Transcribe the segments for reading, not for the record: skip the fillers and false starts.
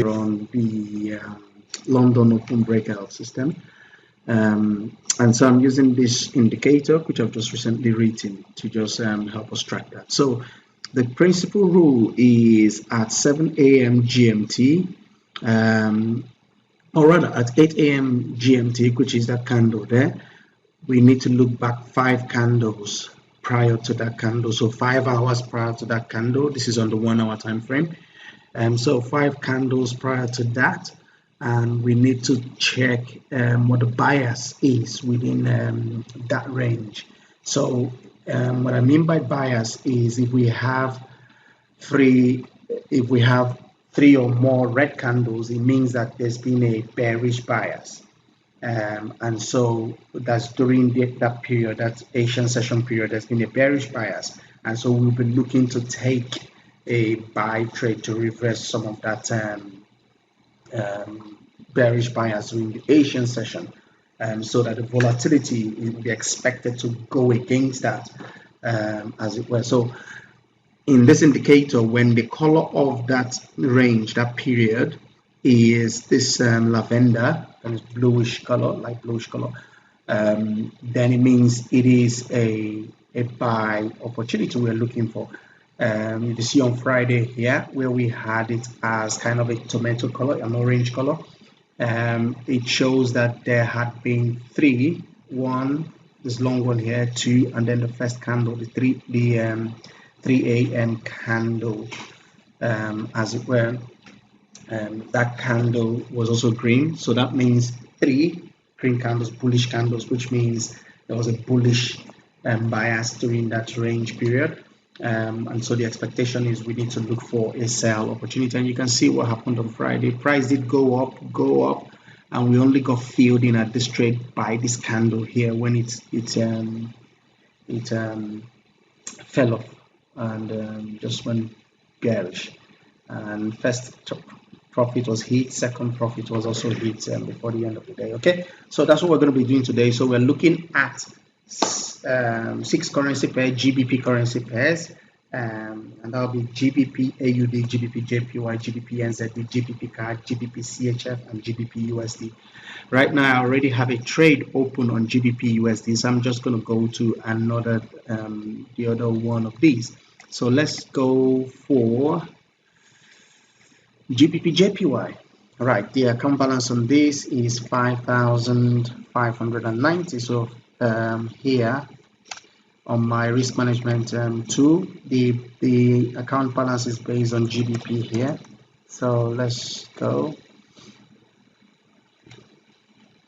on the London Open Breakout System. And so I'm using this indicator, which I've just recently written, to just help us track that. So the principal rule is at 7 a.m. GMT, or rather at 8 a.m. GMT, which is that candle there, we need to look back 5 candles prior to that candle. So 5 hours prior to that candle. This is on the 1 hour time frame. So 5 candles prior to that, and we need to check what the bias is within that range. So what I mean by bias is if we have 3 or more red candles, it means that there's been a bearish bias. And so that's during that period, that Asian session period, there's been a bearish bias. And so we'll be looking to take a buy trade to reverse some of that bearish bias during the Asian session, so that the volatility will be expected to go against that, as it were. So in this indicator, when the color of that range, that period, is this lavender, and it's bluish color, light bluish color, then it means it is a buy opportunity we're looking for. You see on Friday here, where we had it as kind of a tomato color, an orange color, it shows that there had been 3, 1, this long one here, 2, and then the first candle, the 3 a.m. candle, as it were. That candle was also green, so that means 3 green candles, bullish candles, which means there was a bullish bias during that range period. And so the expectation is we need to look for a sell opportunity, and you can see what happened on Friday. Price did go up, and we only got filled in at this trade by this candle here when it fell off and just went bearish. And first profit was hit, second profit was also hit before the end of the day. Okay, so that's what we're going to be doing today. So we're looking at 6 currency pairs, GBP currency pairs, and that'll be GBP AUD, GBP JPY, GBP NZD, GBP CAD, GBP CHF, and GBP USD. Right now, I already have a trade open on GBP USD, so I'm just going to go to another, the other one of these. So let's go for Gbp Jpy. Right, the account balance on this is 5,590. So here on my risk management tool, the account balance is based on GBP here. So let's go.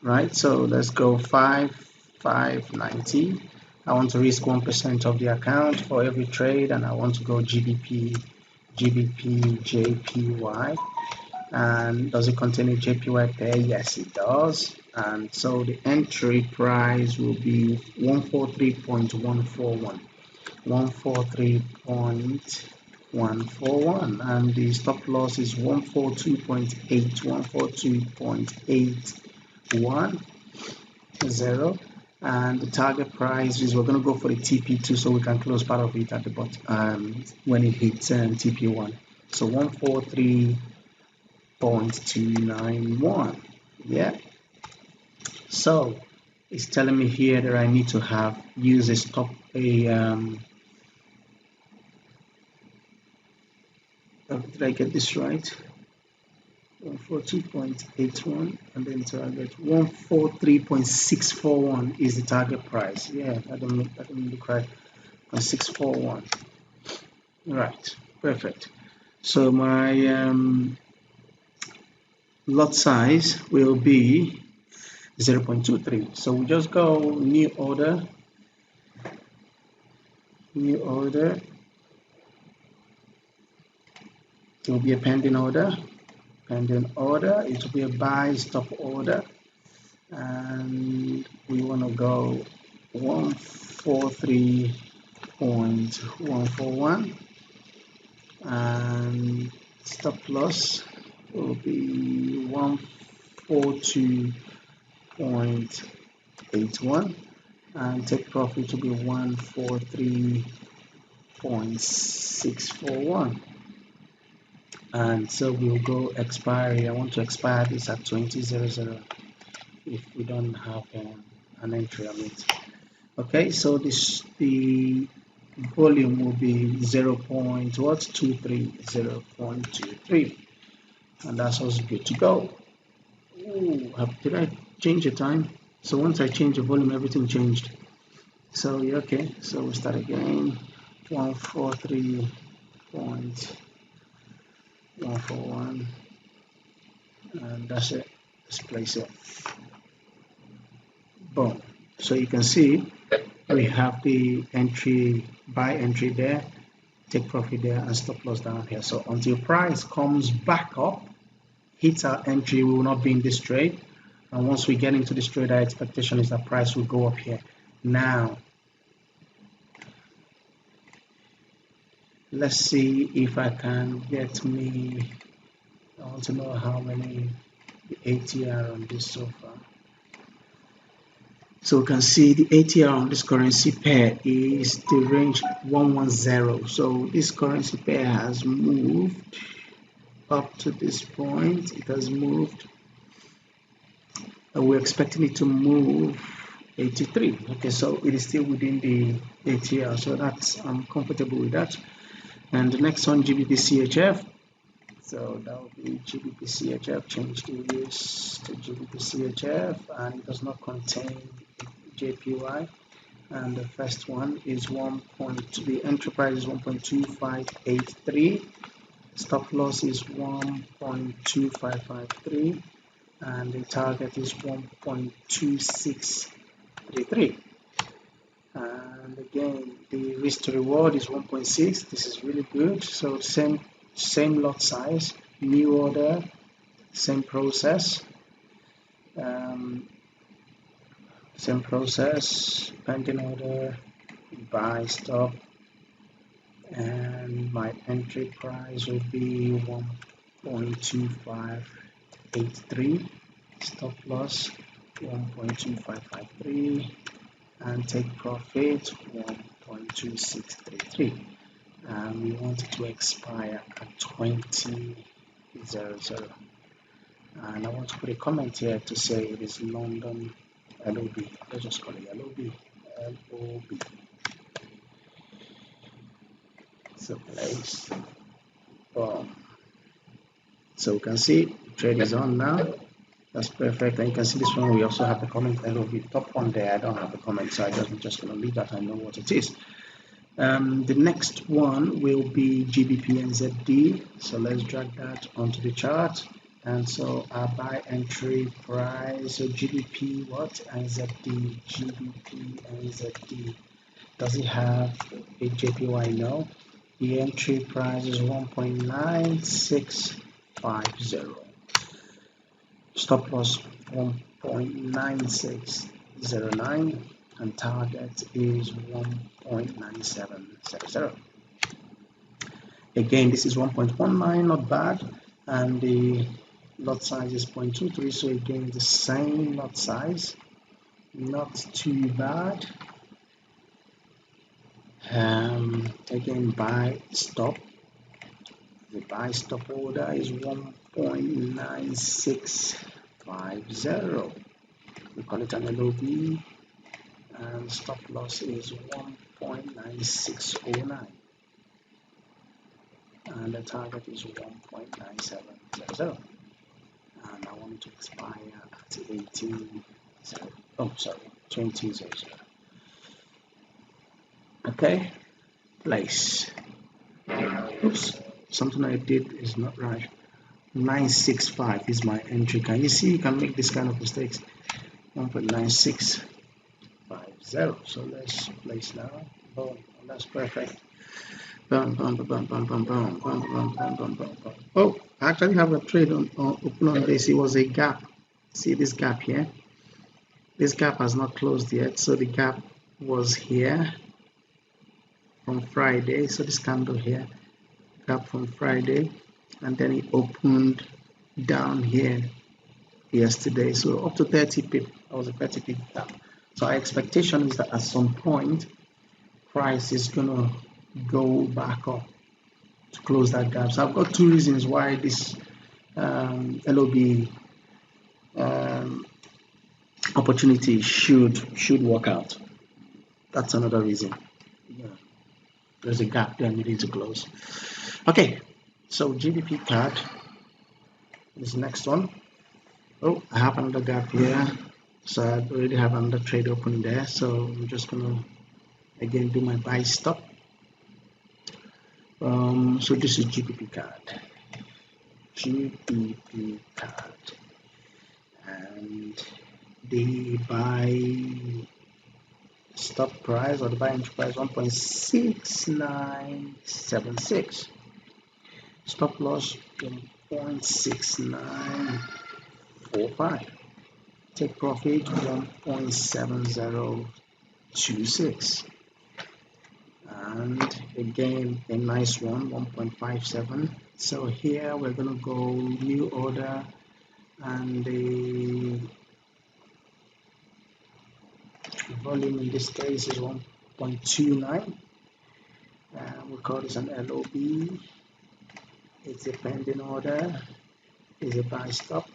Right, so let's go 5,590. I want to risk 1% of the account for every trade, and I want to go Gbp Jpy. And does it contain a JPY pair? Yes, it does. And so the entry price will be 143.141, 143.141, and the stop loss is 142.8, 142.810, and the target price is, we're going to go for the TP2 so we can close part of it at the bottom when it hits TP1. So 143.291. yeah. So it's telling me here that I need to use a stop, did I get this right? 142.81, and then target 143.641 is the target price. Yeah, I don't look right. 641. Right, perfect. So my lot size will be 0.23. So we just go new order. It will be a pending order. It will be a buy stop order, and we want to go 143.141, and stop loss will be 142.81, and take profit will be 143.641. and so we'll go expiry. I want to expire this at 2000 if we don't have an entry on it. Okay, so the volume will be 0.23, and that's also good to go. Ooh, did I change the time? So once I change the volume, everything changed. So yeah, okay, so we start again. 143.141, and that's it. Let's place it. Boom. So you can see we have the buy entry there, take profit there, and stop loss down here. So until price comes back up, hits our entry, we will not be in this trade. And once we get into this trade, our expectation is that price will go up here. Now, let's see if I can get me. I want to know how many ATR on this so far. So we can see the ATR on this currency pair is the range 110. So this currency pair has moved up to this point. It has moved. We're expecting it to move 83. Okay, so it is still within the ATR. So I'm comfortable with that. And the next one, Gbp Chf. So that will be Gbp Chf. Change the use to Gbp Chf, and it does not contain JPY. And the first one is the enterprise is 1.2583. Stop loss is 1.2553, and the target is 1.2633. And again, the risk to reward is 1.6. This is really good. So same lot size, new order, same process, pending order, buy, stop, and my entry price will be 1.2583, stop loss 1.2553, and take profit 1.2633, and we want it to expire at 2000. And I want to put a comment here to say it is London LOB. Let's just call it LOB. So place. Boom. So you can see trade is on now. That's perfect. And you can see this one. We also have the comment LOB. Top one there. I don't have the comment, so I'm just going to leave that. I know what it is. The next one will be GBP NZD. So let's drag that onto the chart. And so our buy entry price, so GBP NZD, GBP NZD. Does it have a JPY? No. The entry price is 1.9650. Stop loss 1.9609, and target is 1.9770. Again, this is 1.19, not bad, and the lot size is 0.23. So again, the same lot size, not too bad. Again, buy stop. The buy stop order is 1.9650. We call it an LOB, and stop loss is 1.9609, and the target is 1.9700. And I want to expire at 2000. Okay, place. Oops, something I did is not right. 965 is my entry. Can you see? You can make this kind of mistakes. 1.9650. So let's place now. Boom, that's perfect. Boom, boom, boom, boom, boom, boom, boom, boom, boom, boom, boom, boom. Oh, I actually have a trade on open on this. It was a gap. See this gap here? This gap has not closed yet. So the gap was here from Friday. So this candle here, gap from Friday, and then it opened down here yesterday. So up to 30 pip. That was a 30 pip gap. So our expectation is that at some point price is gonna go back up. to close that gap. So I've got two reasons why this LOB opportunity should work out. That's another reason. Yeah. There's a gap there we need to close. Okay, so GBP card is the next one. Oh, I have another gap here, so I already have another trade open there. So I'm just gonna again do my buy stop. So this is GBP card, and the buy stop price or the buy entry price 1.6976, stop loss 1.6945, take profit 1.7026, and again a nice one 1.57. So here we're gonna go new order, and the volume in this case is 1.29. We call this an LOB. It's a pending order, is a buy stop,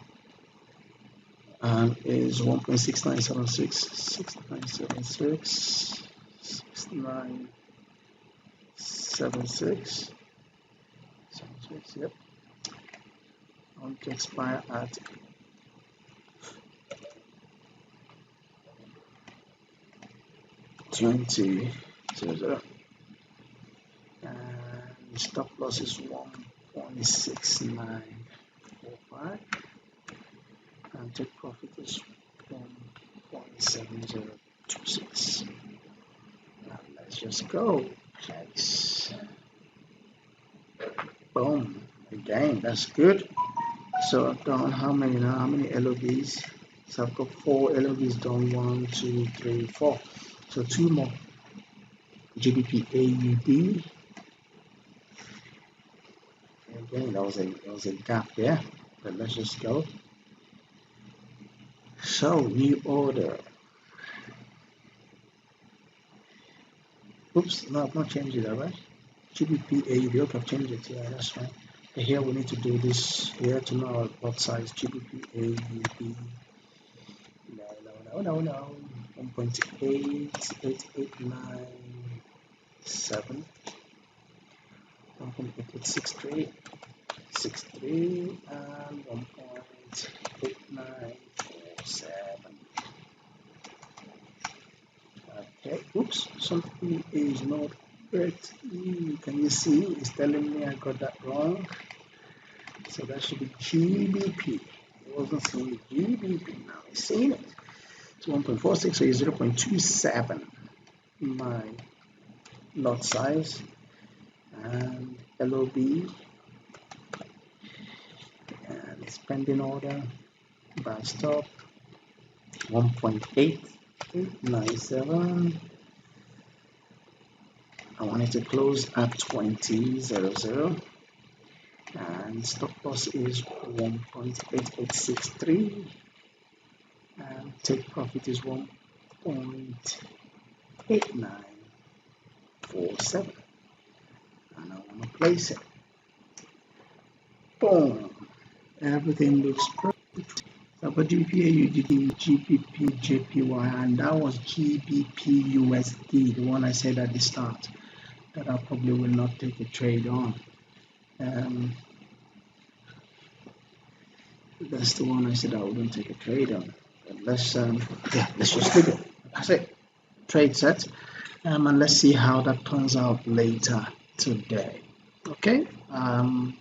and is 1.6976, 6976, 6976, 76, yep. On to expire at 20, and stop loss is 1.6945, and take profit is 1.7026. Now let's just go. Nice. Boom. Again, that's good. So I've done how many now? How many LOBs? So I've got 4 LOBs done. 1, 2, 3, 4. So 2 more. Gbp Aud. Again, there was a gap there, but let's just go. So new order. Oops, no, I've not changed it, alright. Gbp Aud, okay, I've changed it, yeah, that's fine. But here we need to do this here to know what size. Gbp Aud. No. 1.8889.7. 1.8863, and 1.8947. Okay, oops, something is not correct. Can you see? It's telling me I got that wrong. So that should be GBP. It wasn't saying GBP, now it's saying it. It's 1.46, so it's 0.27. My lot size. And LOB, and it's pending order, buy stop 1.8897. I want it to close at 20.00, and stop loss is 1.8863, and take profit is 1.8947. And I want to place it. Boom. Everything looks perfect. So for GBP Aud, GBP Jpy, and that was GBP USD, the one I said at the start that I probably will not take a trade on. That's the one I said I wouldn't take a trade on. But let's just leave it. That's it. Trade set. And let's see how that turns out later today. Okay, I'll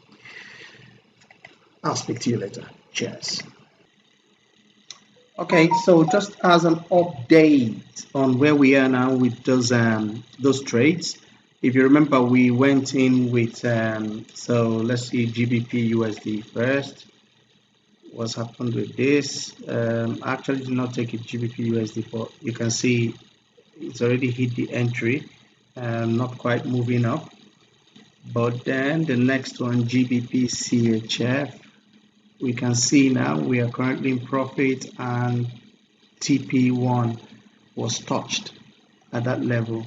speak to you later. Cheers. Okay, so just as an update on where we are now with those trades, if you remember, we went in with so let's see GBP USD first. What's happened with this? I actually did not take a GBP USD, but you can see it's already hit the entry, not quite moving up. But then the next one, Gbp Chf, we can see now we are currently in profit, and TP1 was touched at that level,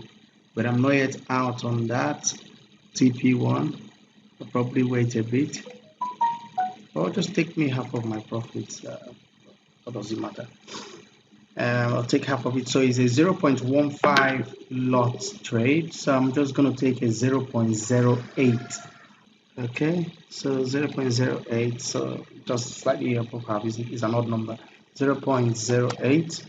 but I'm not yet out on that TP1. I'll probably wait a bit, or just take me half of my profits. What does it matter? I'll take half of it. So it's a 0.15 lot trade. So I'm just going to take a 0.08. Okay, so 0.08. So just slightly above half is an odd number. 0.08.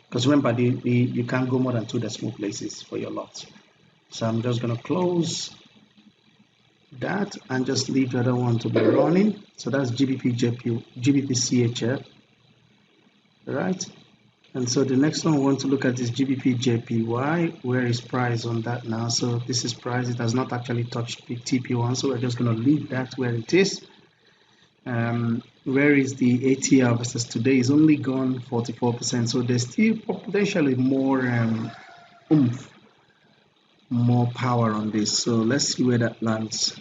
Because remember, you can't go more than 2 decimal places for your lot. So I'm just going to close that and just leave the other one to be running. So that's Gbp Jpy, Gbp Chf, right? And so the next one we want to look at is Gbp Jpy. Where is price on that now? So this is price. It has not actually touched the TP1, so we're just going to leave that where it is. Where is the ATR versus today? It's only gone 44%, so there's still potentially more oomph, more power on this. So let's see where that lands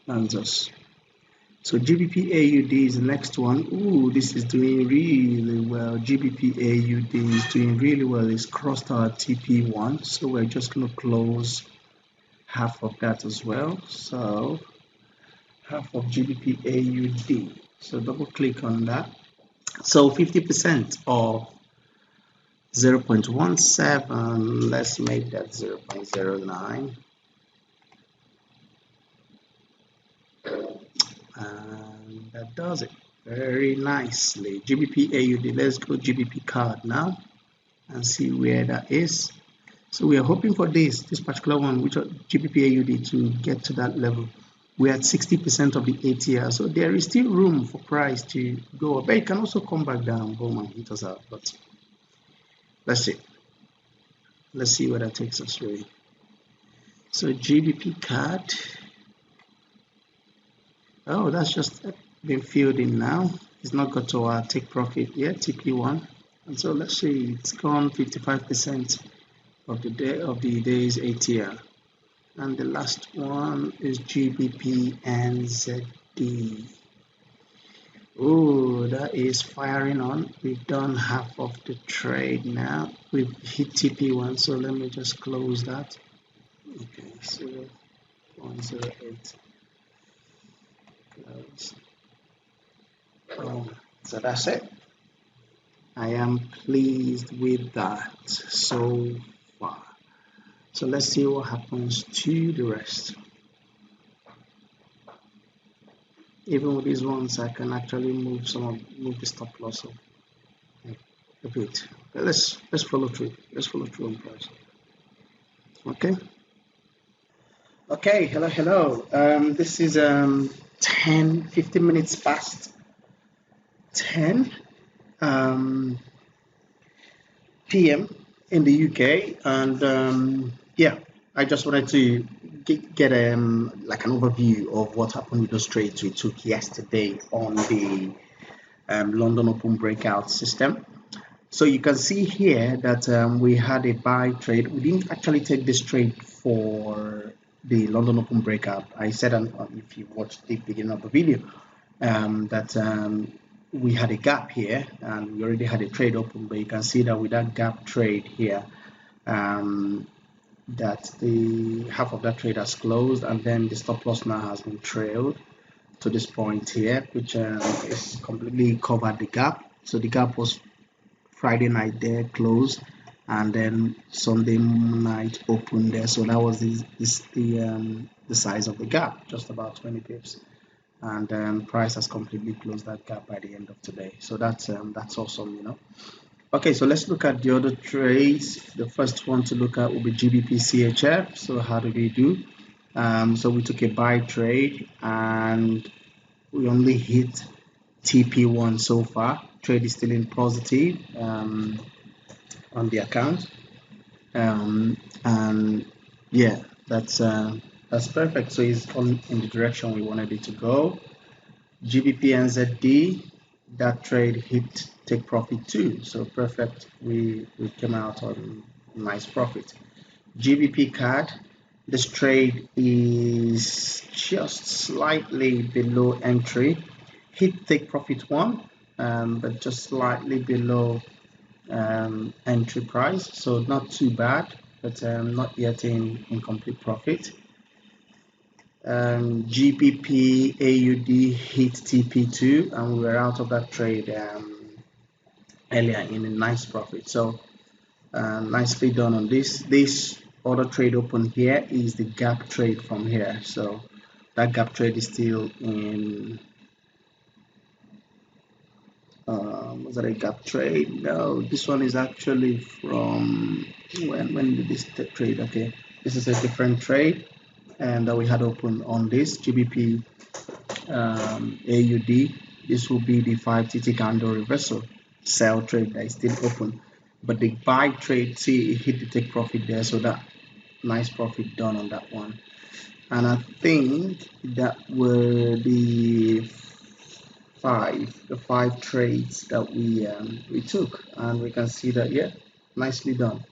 us. So Gbp Aud is the next one. Ooh, this is doing really well. Gbp Aud is doing really well. It's crossed our TP1, so we're just going to close half of that as well. So half of Gbp Aud. So double click on that. So 50% of 0.17. Let's make that 0.09. And that does it very nicely. Gbp Aud. Let's go Gbp card now and see where that is. So we are hoping for this particular one, which are Gbp Aud, to get to that level. We're at 60% of the ATR, so there is still room for price to go up. But it can also come back down, boom, and hit us out. But let's see. Let's see where that takes us really. So Gbp card. Oh, that's just been filled in now. It's not got to our take profit yet, TP1. And so let's see, it's gone 55% of the day's ATR. And the last one is Gbp NZD. Oh, that is firing on. We've done half of the trade now. We've hit TP1, so let me just close that. Okay, 0.08. Close. So that's it. I am pleased with that so far. So let's see what happens to the rest. Even with these ones, I can actually move the stop loss a bit. Okay, let's follow through. Let's follow through on price. Okay. Hello. This is 15 minutes past 10 p.m. in the UK, and yeah, I just wanted to get like an overview of what happened with those trades we took yesterday on the London Open breakout system. So you can see here that we had a buy trade. We didn't actually take this trade for the London Open breakout. I said, if you watched the beginning of the video, that we had a gap here, and we already had a trade open. But you can see that with that gap trade here, that the half of that trade has closed, and then the stop loss now has been trailed to this point here, which is completely covered the gap. So the gap was Friday night there, closed, and then Sunday night open there. So that was the size of the gap, just about 20 pips, and price has completely closed that gap by the end of today. So that's awesome, Okay, so let's look at the other trades. The first one to look at will be Gbp Chf. So how did we do? So we took a buy trade and we only hit TP1 so far. Trade is still in positive on the account, and yeah, that's perfect. So it's on in the direction we wanted it to go. Gbp NZD, that trade hit take profit too, so perfect. We came out on nice profit. Gbp card, this trade is just slightly below entry, hit take profit one, but just slightly below entry price, so not too bad, but not yet in complete profit. GBP AUD hit TP2, and we were out of that trade earlier in a nice profit. So nicely done on this. This other trade open here is the gap trade from here. So that gap trade is still in. Was that a gap trade? No, this one is actually from when did this trade? Okay, this is a different trade, and that we had open on this GBP AUD. This will be the 5 TT candle reversal sell trade that is still open, but the buy trade, see, it hit the take profit there, so that nice profit done on that one. And I think that were the five trades that we took, and we can see that, yeah, nicely done.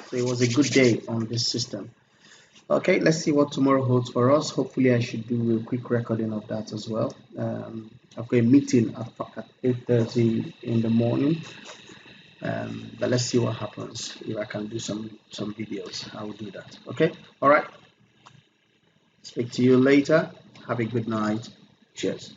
So it was a good day on this system. Okay, let's see what tomorrow holds for us. Hopefully I should do a quick recording of that as well. I've got a meeting at 8:30 in the morning, but let's see what happens. If I can do some videos, I will do that. Okay, all right, speak to you later. Have a good night. Cheers.